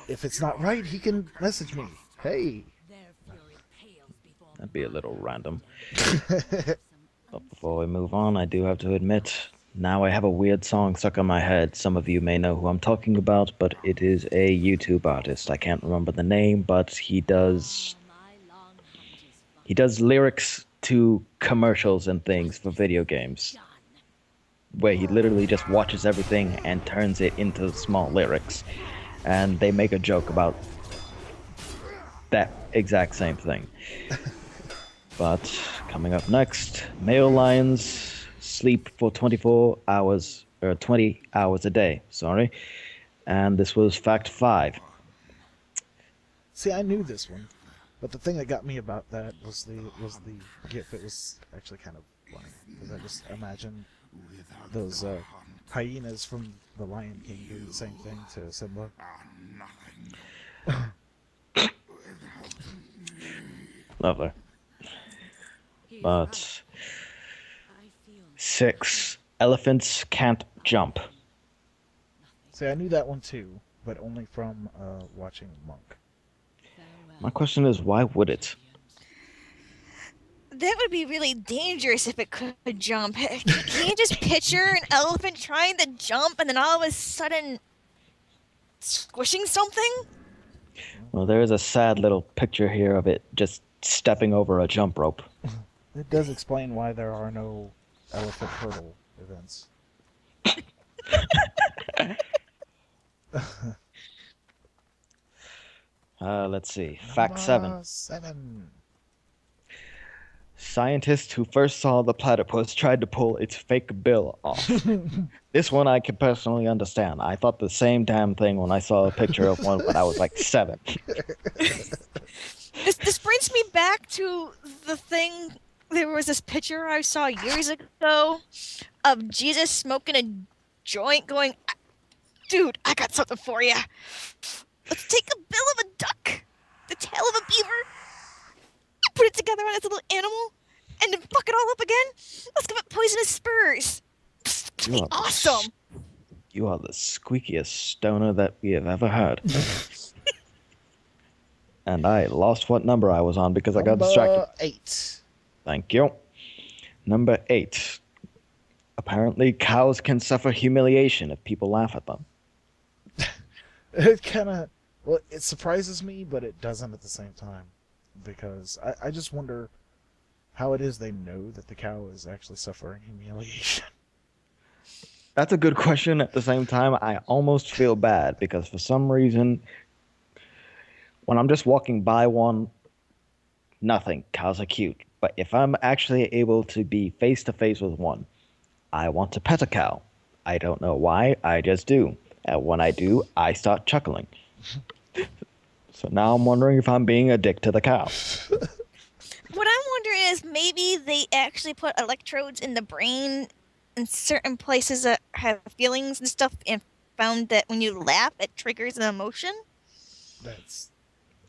If it's not right, he can message me. Hey. That'd be a little random. But before we move on, I do have to admit, now I have a weird song stuck in my head. Some of you may know who I'm talking about, but it is a YouTube artist. I can't remember the name, but he does lyrics to commercials and things for video games, where he literally just watches everything and turns it into small lyrics, and they make a joke about that exact same thing. But coming up next, male lions sleep for 20 hours a day, sorry. And this was fact 5. See, I knew this one, but the thing that got me about that was the GIF. It was actually kind of funny because I just imagined those hyenas from The Lion King doing the same thing to Simba. Lovely. But 6. Elephants can't jump. See, I knew that one too, but only from watching Monk. My question is, why would it? That would be really dangerous if it could jump. Can you just picture an elephant trying to jump and then all of a sudden squishing something? Well, there is a sad little picture here of it just stepping over a jump rope. It does explain why there are no elephant hurdle events. Let's see. Fact 7. Number 7. Scientists who first saw the platypus tried to pull its fake bill off. This one I can personally understand. I thought the same damn thing when I saw a picture of one when I was like 7. This brings me back to the thing. There was this picture I saw years ago of Jesus smoking a joint going, dude, I got something for you. Let's take a bill of a duck, the tail of a beaver, put it together on its little animal, and then fuck it all up again. Let's give it poisonous spurs. It's gonna be awesome. You are the squeakiest stoner that we have ever heard. And I lost what number I was on because I got distracted. Number 8. Thank you. Number 8. Apparently, cows can suffer humiliation if people laugh at them. It kind of, well, it surprises me, but it doesn't at the same time. Because I just wonder how it is they know that the cow is actually suffering humiliation. That's a good question. At the same time, I almost feel bad because for some reason, when I'm just walking by one, nothing. Cows are cute. But if I'm actually able to be face to face with one, I want to pet a cow. I don't know why, I just do. And when I do, I start chuckling. So now I'm wondering if I'm being a dick to the cow. What I'm wondering is maybe they actually put electrodes in the brain in certain places that have feelings and stuff and found that when you laugh, it triggers an emotion. That's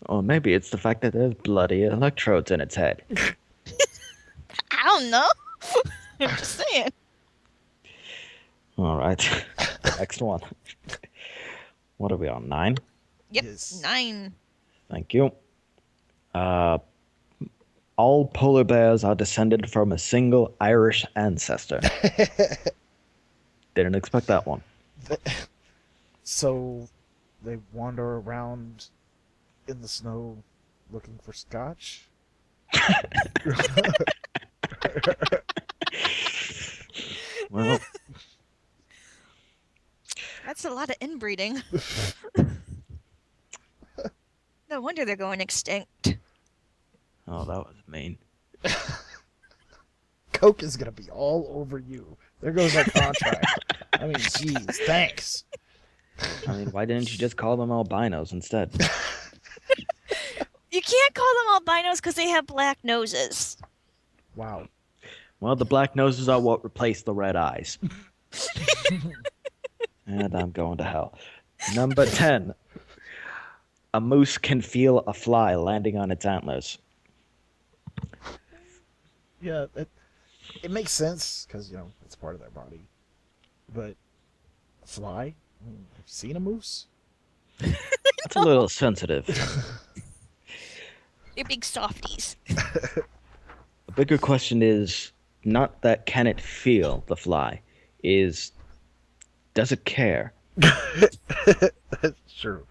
Or maybe it's the fact that there's bloody electrodes in its head. I don't know. I'm just saying. All right. Next one. What are we on? 9? Yep, Yes. 9. Thank you. All polar bears are descended from a single Irish ancestor. Didn't expect that one. So they wander around in the snow looking for scotch? Well, That's a lot of inbreeding. No wonder they're going extinct. oh, that was mean. Coke is going to be all over you. There goes our contract. I mean, jeez, thanks. I mean, why didn't you just call them albinos instead? You can't call them albinos because they have black noses. Wow. Well, the black noses are what replaced the red eyes. And I'm going to hell. Number 10. A moose can feel a fly landing on its antlers. Yeah, it makes sense because, it's part of their body. But a fly? I mean, have you seen a moose? It's a little sensitive. They're big softies. The bigger question is not that can it feel the fly, is does it care? That's true.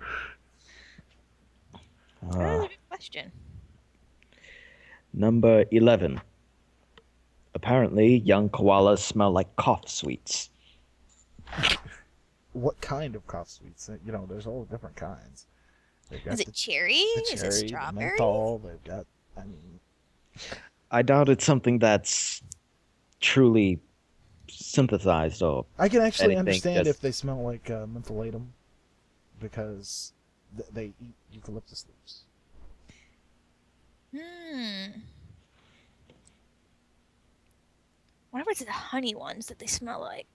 That's a good question. Number 11. Apparently, young koalas smell like cough sweets. What kind of cough sweets? There's all different kinds. They've got Is it cherry? the Is cherry, it the strawberry? menthol. They've got, I mean, I doubt it's something that's truly synthesized or I can actually anything, understand just- if they smell like mentholatum because they eat eucalyptus leaves. Whatever it's the honey ones that they smell like.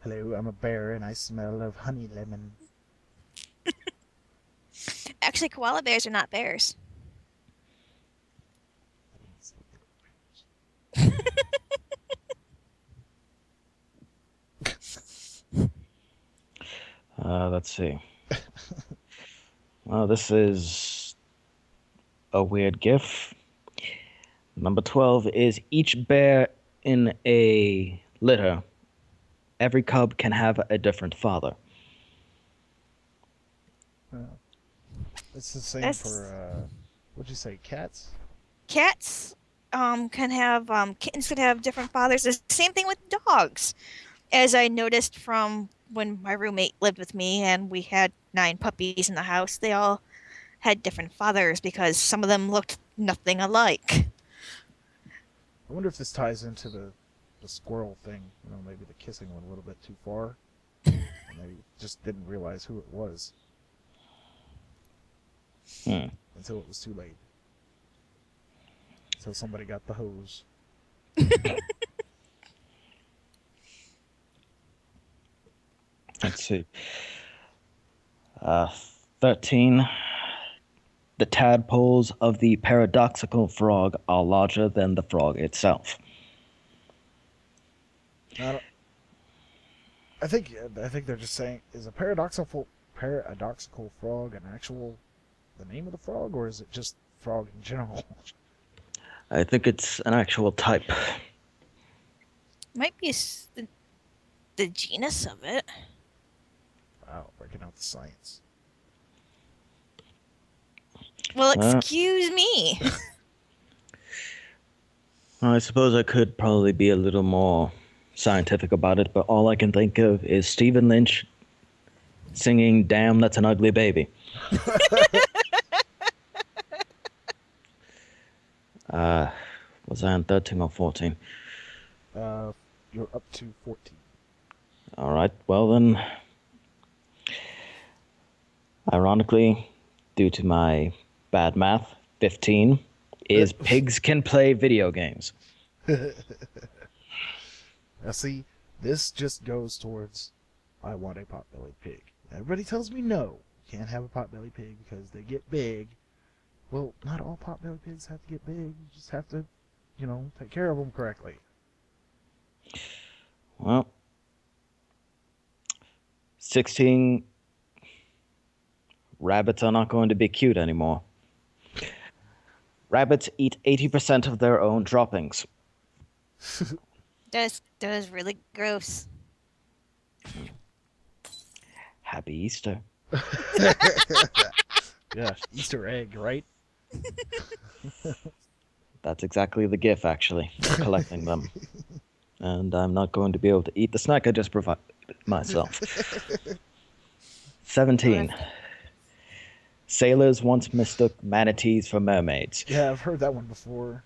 Hello, I'm a bear and I smell of honey lemon. Actually, koala bears are not bears. let's see. Well, this is a weird GIF. Number 12 is each bear in a litter. Every cub can have a different father. It's the same That's- for what'd you say, cats? Cats can have kittens could have different fathers. The same thing with dogs. As I noticed from when my roommate lived with me and we had 9 puppies in the house, they all had different fathers because some of them looked nothing alike. I wonder if this ties into the squirrel thing. You know, maybe the kissing went a little bit too far, and they just didn't realize who it was until it was too late. So somebody got the hose. Let's see. 13. The tadpoles of the paradoxical frog are larger than the frog itself. I think they're just saying, is a paradoxical frog an actual the name of the frog, or is it just frog in general? I think it's an actual type. Might be the genus of it. Wow, breaking out the science. Well, excuse me. Well, I suppose I could probably be a little more scientific about it, but all I can think of is Stephen Lynch singing "Damn, That's an Ugly Baby." Was I on 13 or 14? You're up to 14. All right, well then, ironically, due to my bad math, 15 is pigs can play video games. Now see, this just goes towards I want a pot-bellied pig. Everybody tells me no, you can't have a pot-bellied pig because they get big. Well, not all pot-bellied pigs have to get big. You just have to, take care of them correctly. Well, 16 rabbits are not going to be cute anymore. Rabbits eat 80% of their own droppings. That is really gross. Happy Easter. Yeah, Easter egg, right? That's exactly the GIF, actually, collecting them. And I'm not going to be able to eat the snack I just provided myself. 17. Sailors once mistook manatees for mermaids. Yeah, I've heard that one before.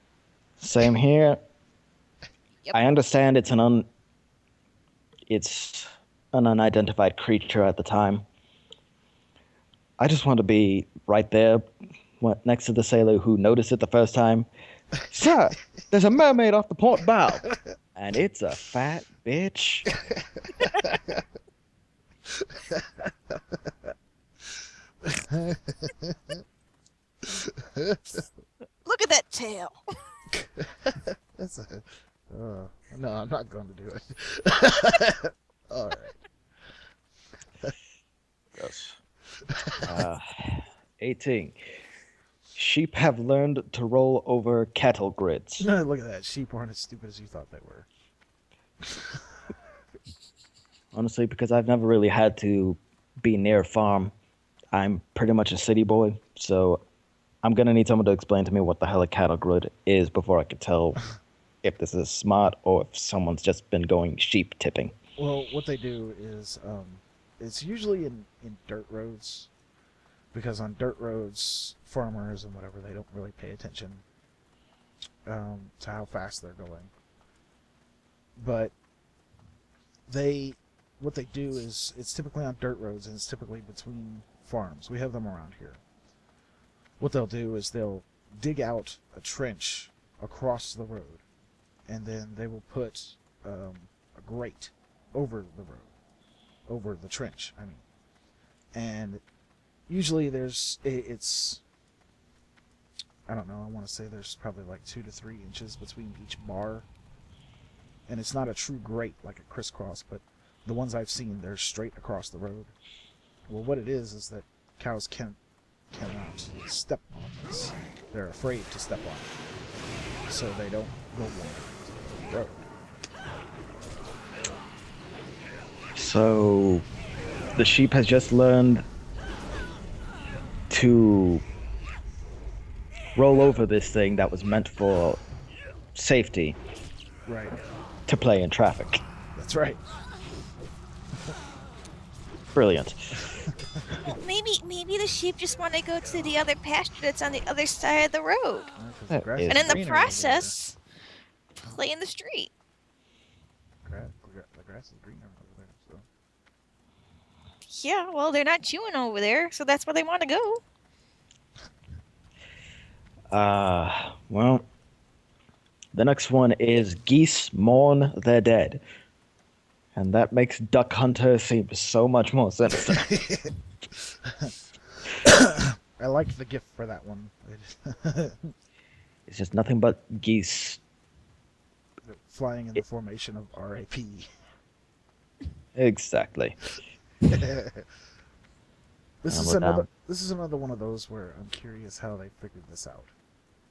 Same here. Yep. I understand it's an unidentified creature at the time. I just want to be right there next to the sailor who noticed it the first time. Sir, there's a mermaid off the port bow. And it's a fat bitch. Look at that tail. That's a. No, I'm not going to do it. All right. Yes. 18. Sheep have learned to roll over cattle grids. Look at that. Sheep aren't as stupid as you thought they were. Honestly, because I've never really had to be near a farm. I'm pretty much a city boy, so I'm going to need someone to explain to me what the hell a cattle grid is before I can tell if this is smart or if someone's just been going sheep tipping. Well, what they do is, it's usually in dirt roads, because on dirt roads, farmers and whatever, they don't really pay attention to how fast they're going. But what they do is, it's typically on dirt roads, and it's typically between farms. We have them around here. What they'll do is they'll dig out a trench across the road, and then they will put a grate over the road, over the trench, I mean. And usually it's, I don't know, I want to say there's probably like 2 to 3 inches between each bar. And it's not a true grate like a crisscross, but the ones I've seen, they're straight across the road. Well, what it is that cows can't cannot step on this. They're afraid to step on it, so they don't go wandering the road. So, the sheep has just learned to roll over this thing that was meant for safety Right. to play in traffic. That's right. Brilliant. Well, maybe the sheep just want to go to the other pasture that's on the other side of the road, 'Cause That grass is- is and in the greener over there. process, play in the street. The grass is greener over there. So. Yeah, well, they're not chewing over there, so that's where they want to go. Well, the next one is geese mourn their dead. And that makes Duck Hunter seem so much more sinister. I like the gift for that one. It's just nothing but geese. Flying in the formation of R.I.P. Exactly. This is we're another. down. This is another one of those where I'm curious how they figured this out.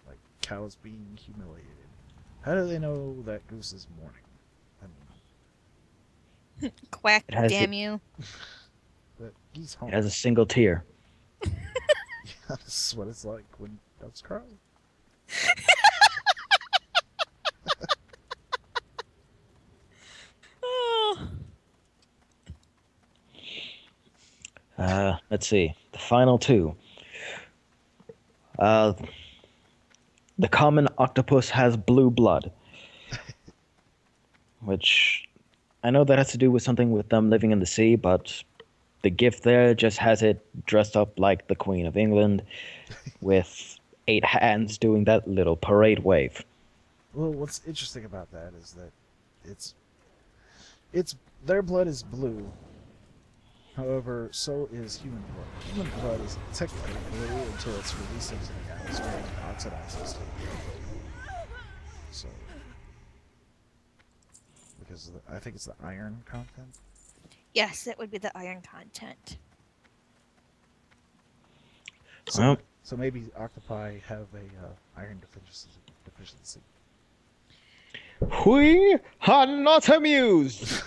Like cows being humiliated. How do they know that goose is mourning? I mean, Quack, It has damn the- you. the geese It home. has a single tear. That's what it's like when ducks cry. Oh. Let's see. The final two. The common octopus has blue blood. Which I know that has to do with something with them living in the sea, but the gift there just has it dressed up like the Queen of England with 8 hands doing that little parade wave. Well, what's interesting about that is that it's their blood is blue. However, so is human blood. Human blood is technically blue until it's released into the atmosphere and oxidizes. So, because I think it's the iron content. Yes, it would be the iron content. So, Well, so maybe octopi have a iron deficiency. we are not amused.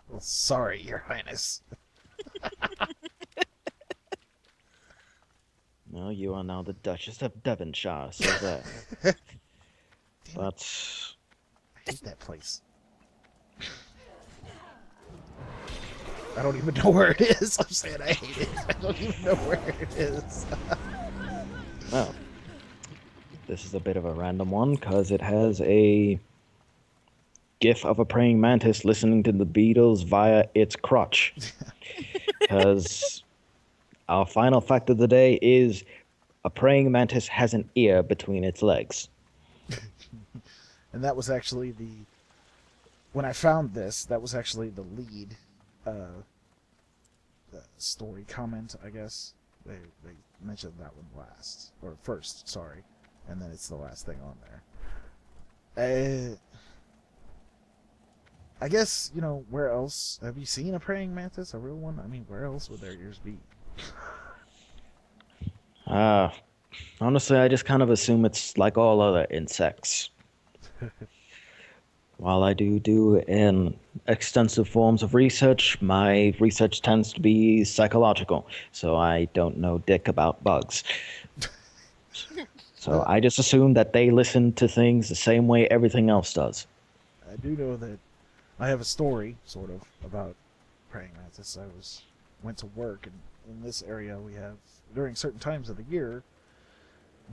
Well, sorry, Your Highness. No, you are now the Duchess of Devonshire, so there. But I hate that place. I don't even know where it is. I'm saying I hate it. I don't even know where it is. well, this is a bit of a random one because it has a gif of a praying mantis listening to the Beatles via its crotch. Because our final fact of the day is a praying mantis has an ear between its legs. And that was actually when I found this, that was actually the lead story comment, I guess. They mentioned that one last. Or first, sorry. And then it's the last thing on there. I guess, where else? Have you seen a praying mantis? A real one? I mean, where else would their ears be? Honestly, I just kind of assume it's like all other insects. While I do in extensive forms of research, my research tends to be psychological, so I don't know dick about bugs. So I just assume that they listen to things the same way everything else does. I do know that I have a story, sort of, about praying mantis. Went to work, and in this area we have, during certain times of the year,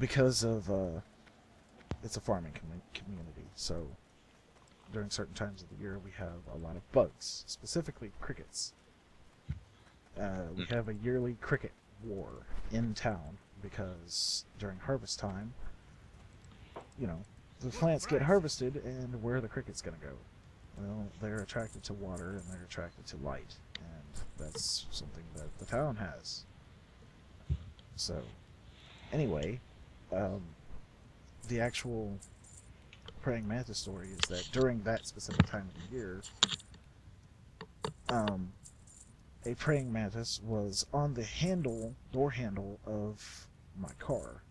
because of, it's a farming community, so during certain times of the year we have a lot of bugs, specifically crickets. We have a yearly cricket war in town, because during harvest time, the plants get harvested, and where are the crickets going to go? Well, they're attracted to water, and they're attracted to light, and that's something that the town has. So, anyway, the actual praying mantis story is that during that specific time of the year, a praying mantis was on the door handle of my car.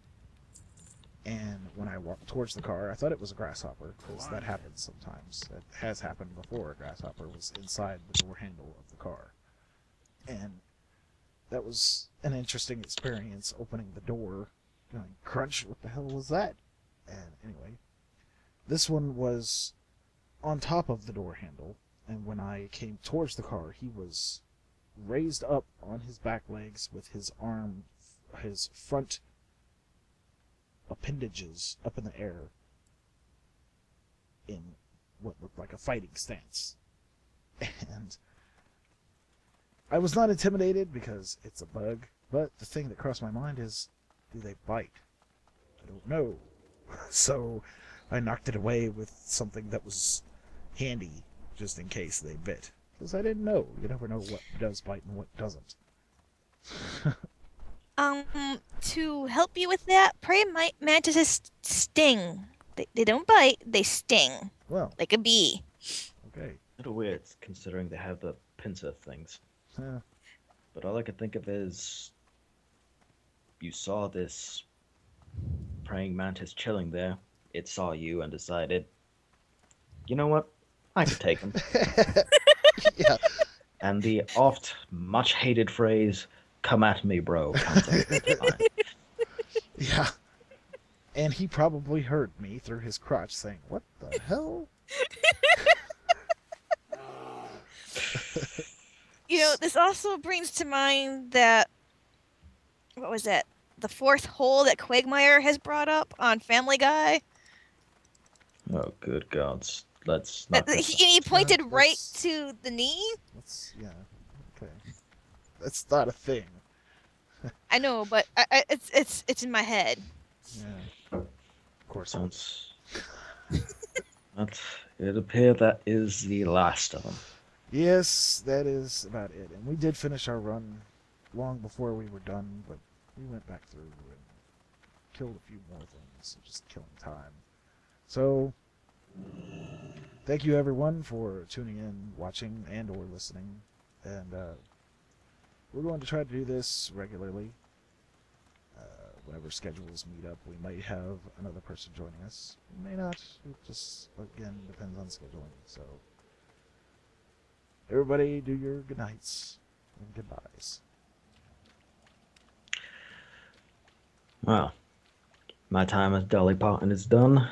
And when I walked towards the car, I thought it was a grasshopper, because that happens sometimes. It has happened before. A grasshopper was inside the door handle of the car. And that was an interesting experience, opening the door, going, crunch, what the hell was that? And anyway, this one was on top of the door handle, and when I came towards the car, he was raised up on his back legs with his front appendages up in the air in what looked like a fighting stance. And I was not intimidated because it's a bug, but the thing that crossed my mind is, do they bite? I don't know. So I knocked it away with something that was handy, just in case they bit. Because I didn't know. You never know what does bite and what doesn't. To help you with that, praying mantises sting. They don't bite, they sting. Well, Like a bee. okay. A little weird considering they have the pincer things. But all I could think of is you saw this praying mantis chilling there. It saw you and decided, you know what? I could take him. Yeah. And the oft much hated phrase, come at me, bro, comes up every time. Yeah. And he probably heard me through his crotch saying, what the hell? You know, this also brings to mind that, what was that? The fourth hole that Quagmire has brought up on Family Guy. Oh, good gods. Let's not. He pointed No, right that's- to the knee. Yeah. Okay. That's not a thing. I know, but it's in my head. Yeah. Of course. Sounds. But it appears that is the last of them. Yes, that is about it. And we did finish our run long before we were done, but we went back through and killed a few more things, just killing time. So, thank you everyone for tuning in, watching, and or listening. And we're going to try to do this regularly. Whenever schedules meet up, we might have another person joining us. We may not. It just, again, depends on scheduling. So, everybody do your good nights and goodbyes. Well, my time as Dolly Parton is done.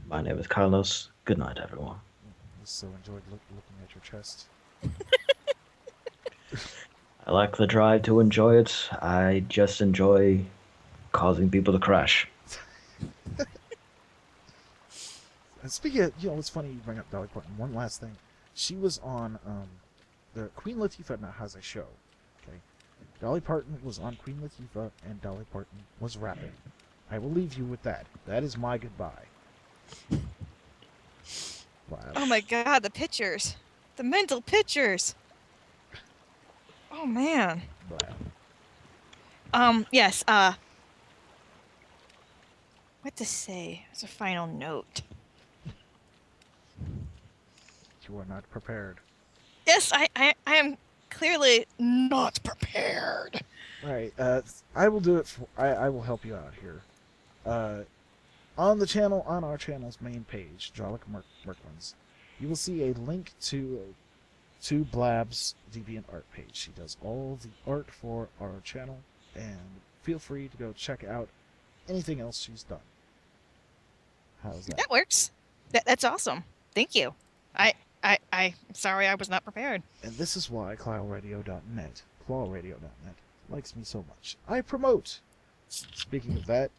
My name is Carlos. Good night, everyone. I so enjoyed looking at your chest. I like the drive to enjoy it. I just enjoy causing people to crash. And speaking of, it's funny you bring up Dolly Parton. One last thing. She was on, the Queen Latifah now has a show, okay? Dolly Parton was on Queen Latifah, and Dolly Parton was rapping. I will leave you with that. That is my goodbye. Wow. Oh my god, the pictures. The mental pictures. Oh man. Wow. Yes, what to say as a final note? You are not prepared. Yes, I am clearly not prepared. Alright, I will do it I will help you out here. On the channel, on our channel's main page, Drollic Murklins, you will see a link to Blab's DeviantArt page. She does all the art for our channel, and feel free to go check out anything else she's done. How's that? That works. That's awesome. Thank you. I'm sorry I was not prepared. And this is why clawradio.net likes me so much. I promote. Speaking of that,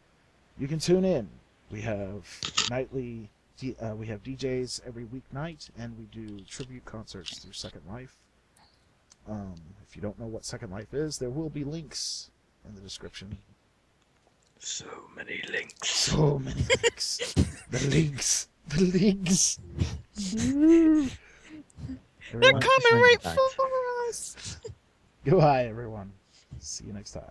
you can tune in. We have nightly, we have DJs every weeknight, and we do tribute concerts through Second Life. If you don't know what Second Life is, there will be links in the description. So many links. So many links. The links. The links. They're coming right Night. for us. Goodbye, everyone. See you next time.